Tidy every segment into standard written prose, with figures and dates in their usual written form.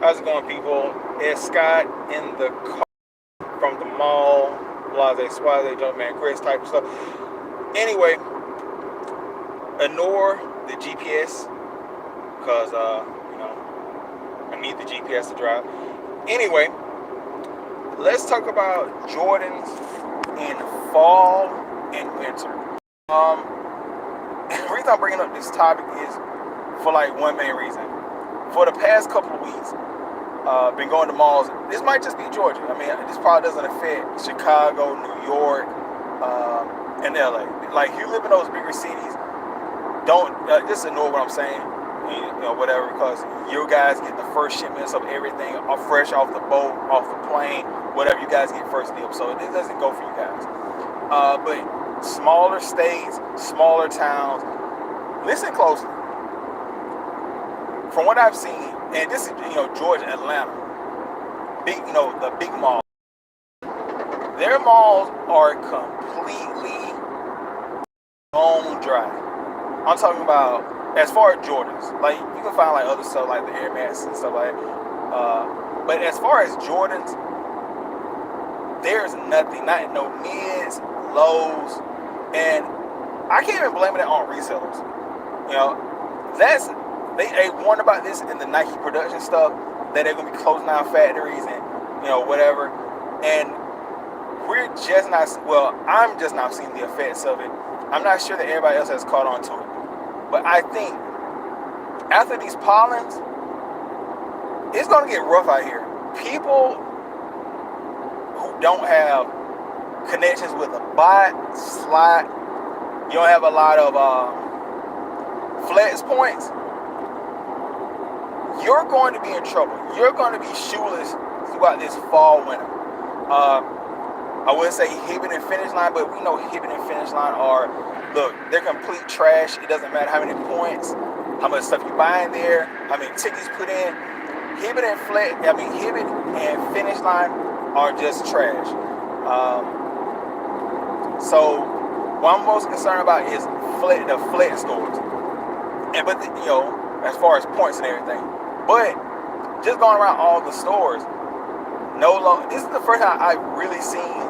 How's it going, people? It's Scott in the car from the mall. Blase, Swaze, Jumpman, Chris type of stuff. Anyway, ignore the GPS because, I need the GPS to drive. Anyway, let's talk about Jordans in fall and winter. The reason I'm bringing up this topic is for like one main reason. For the past couple of weeks, been going to malls. This might just be Georgia. I mean, this probably doesn't affect Chicago, New York, and LA. Like, you live in those bigger cities, don't just ignore what I'm saying, whatever, because you guys get the first shipments of everything fresh off the boat, off the plane, whatever. You guys get first dibs, so it doesn't go for you guys. But smaller states, smaller towns, listen closely. From what I've seen, and this is, Georgia, Atlanta, big, the big malls, their malls are completely bone dry. I'm talking about, as far as Jordans, like, you can find like other stuff like the Air Max and stuff like that. But as far as Jordans, there's nothing, no mids, lows, and I can't even blame it on resellers. They warned about this in the Nike production stuff, that they're gonna be closing down factories and whatever. And I'm just not seeing the effects of it. I'm not sure that everybody else has caught on to it. But I think after these pollens, it's gonna get rough out here. People who don't have connections with a bot, slot, you don't have a lot of flex points, you're going to be in trouble. You're going to be shoeless throughout this fall, winter. I wouldn't say Hibbett and Finish Line, but we know Hibbett and Finish Line they're complete trash. It doesn't matter how many points, how much stuff you buy in there, how many tickets you put in. Hibbett and Finish Line are just trash. So what I'm most concerned about is the flex stores. As far as points and everything. But just going around all the stores, this is the first time I've really seen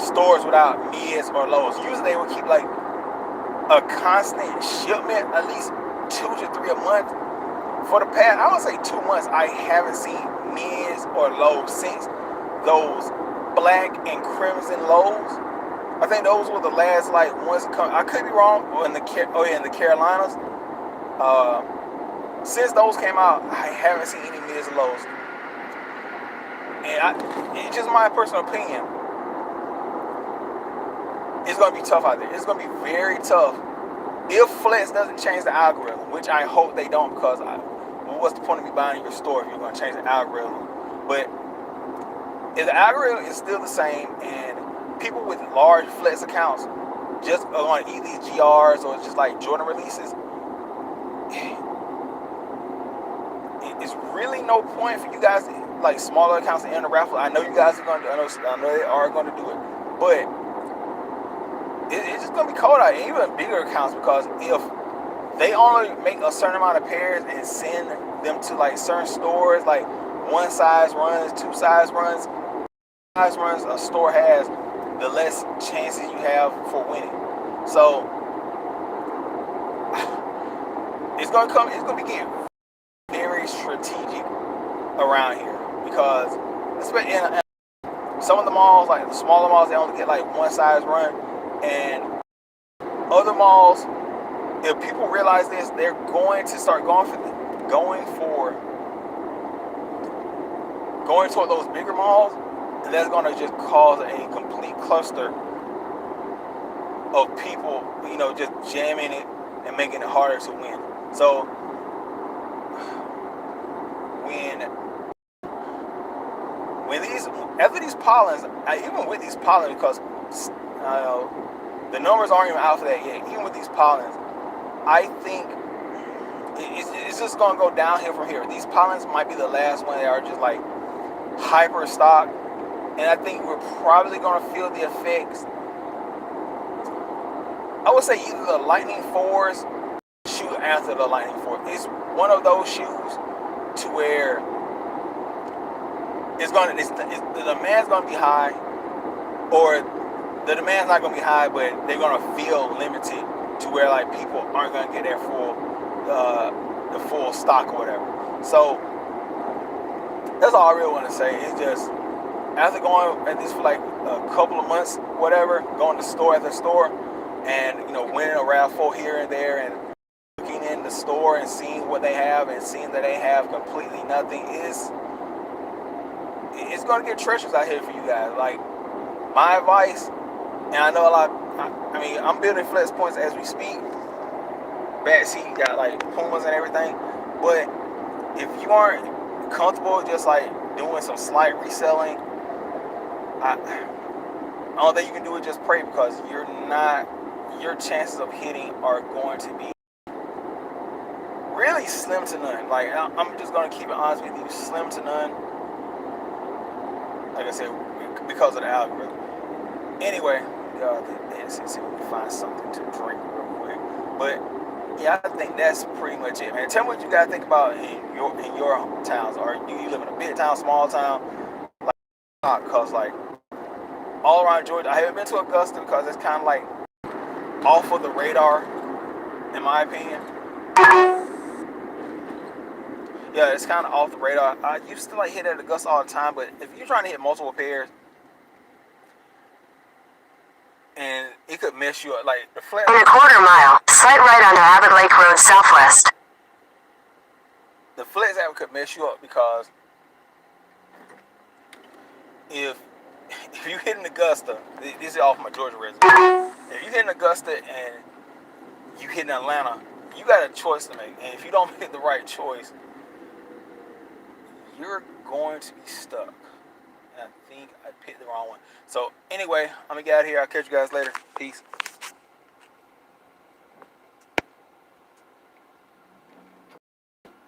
stores without mids or lows. Usually they would keep like a constant shipment, at least 2 to 3 a month. For the past, I would say 2 months, I haven't seen mids or lows since those black and crimson lows. I think those were the last ones to come. I could be wrong. In the Carolinas. Since those came out, I haven't seen any mids or lows. And it's just my personal opinion. It's going to be tough out there. It's going to be very tough if Flex doesn't change the algorithm, which I hope they don't, because what's the point of me buying your store if you're going to change the algorithm? But if the algorithm is still the same and people with large Flex accounts just are going to eat these GRs or just like Jordan releases, it's really no point for you guys, like smaller accounts, to enter the raffle. I know you guys are going to. I know they are going to do it, but it's just going to be cold out. And even bigger accounts, because if they only make a certain amount of pairs and send them to like certain stores, like 1 size runs, 2 size runs, a store has, the less chances you have for winning. So it's going to be getting very strategic around here, because especially in some of the malls, like the smaller malls, they only get like 1 size run, and other malls, if people realize this, they're going to start going toward those bigger malls, and that's going to just cause a complete cluster of people, just jamming it and making it harder to win. So after these pollens, even with these pollens, because the numbers aren't even out for that yet. Even with these pollens, I think it's just going to go downhill from here. These pollens might be the last one that are just like hyper stock, and I think we're probably going to feel the effects. I would say either the Lightning 4s shoe after the Lightning 4. It's one of those shoes to where the demand's gonna be high, or the demand's not gonna be high, but they're gonna feel limited to where like people aren't gonna get their the full stock or whatever. So that's all I really want to say. It's just after going at this for like a couple of months, whatever, going to store after store, and winning a raffle here and there, and looking in the store and seeing what they have and seeing that they have completely nothing, it's gonna get treacherous out here for you guys. Like my advice, and I know a lot. I mean, I'm building flex points as we speak. Backseat got like Pumas and everything, but if you aren't comfortable just like doing some slight reselling, I don't think you can do it. Just pray, because your chances of hitting are going to be really slim to none. Like I'm just gonna keep it honest with you, slim to none. Like I said, because of the algorithm. Anyway, let's see if we can find something to drink real quick. But yeah, I think that's pretty much it, man. Tell me what you guys think about in your towns. Or do you live in a big town, small town? Like, cause like all around Georgia, I haven't been to Augusta because it's kind of like off of the radar, in my opinion. Yeah, it's kind of off the radar. I used to like hit at Augusta all the time, but if you're trying to hit multiple pairs, and it could mess you up. Like the flat. In a quarter mile, slight right onto Abbott Lake Road Southwest. The flex app could mess you up because if you hit in Augusta, this is off my Georgia resident. If you hit in Augusta and you hit in Atlanta, you got a choice to make. And if you don't make the right choice, you're going to be stuck. And I think I picked the wrong one. So anyway, I'm gonna get out of here. I'll catch you guys later. Peace.